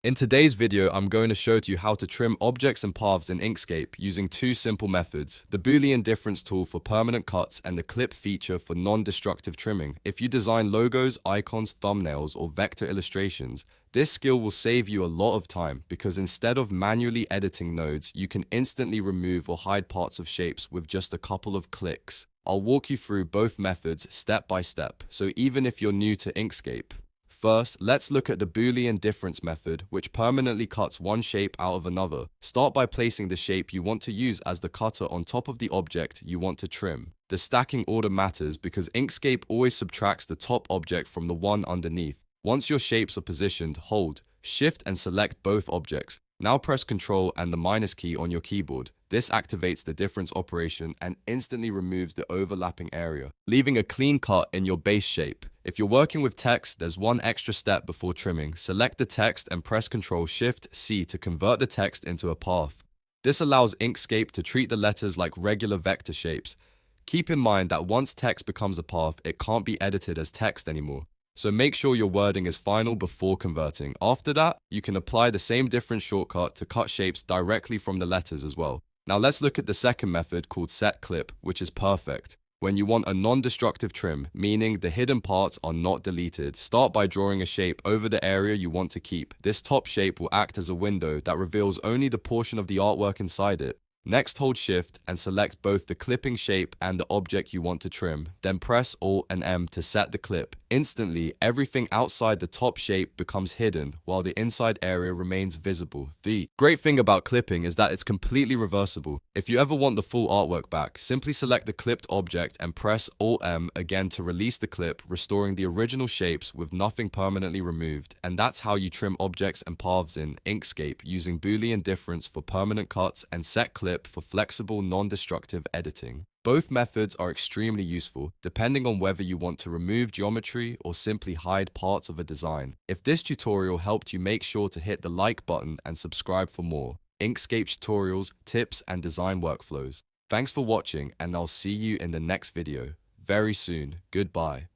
In today's video, I'm going to show you how to trim objects and paths in Inkscape using two simple methods, the Boolean difference tool for permanent cuts and the clip feature for non-destructive trimming. If you design logos, icons, thumbnails, or vector illustrations, this skill will save you a lot of time because instead of manually editing nodes, you can instantly remove or hide parts of shapes with just a couple of clicks. I'll walk you through both methods step by step, so even if you're new to Inkscape. First, let's look at the Boolean difference method, which permanently cuts one shape out of another. Start by placing the shape you want to use as the cutter on top of the object you want to trim. The stacking order matters because Inkscape always subtracts the top object from the one underneath. Once your shapes are positioned, hold, shift and select both objects. Now press Ctrl and the minus key on your keyboard. This activates the difference operation and instantly removes the overlapping area, leaving a clean cut in your base shape. If you're working with text, there's one extra step before trimming. Select the text and press Ctrl-Shift-C to convert the text into a path. This allows Inkscape to treat the letters like regular vector shapes. Keep in mind that once text becomes a path, it can't be edited as text anymore. So make sure your wording is final before converting. After that, you can apply the same difference shortcut to cut shapes directly from the letters as well. Now let's look at the second method called set clip, which is perfect. When you want a non-destructive trim, meaning the hidden parts are not deleted, start by drawing a shape over the area you want to keep. This top shape will act as a window that reveals only the portion of the artwork inside it. Next, hold Shift and select both the clipping shape and the object you want to trim. Then press Alt and M to set the clip. Instantly, everything outside the top shape becomes hidden, while the inside area remains visible. The great thing about clipping is that it's completely reversible. If you ever want the full artwork back, simply select the clipped object and press Alt M again to release the clip, restoring the original shapes with nothing permanently removed. And that's how you trim objects and paths in Inkscape using Boolean difference for permanent cuts and set clip for flexible, non-destructive editing. Both methods are extremely useful, depending on whether you want to remove geometry or simply hide parts of a design. If this tutorial helped you, make sure to hit the like button and subscribe for more Inkscape tutorials, tips, and design workflows. Thanks for watching, and I'll see you in the next video very soon. Goodbye.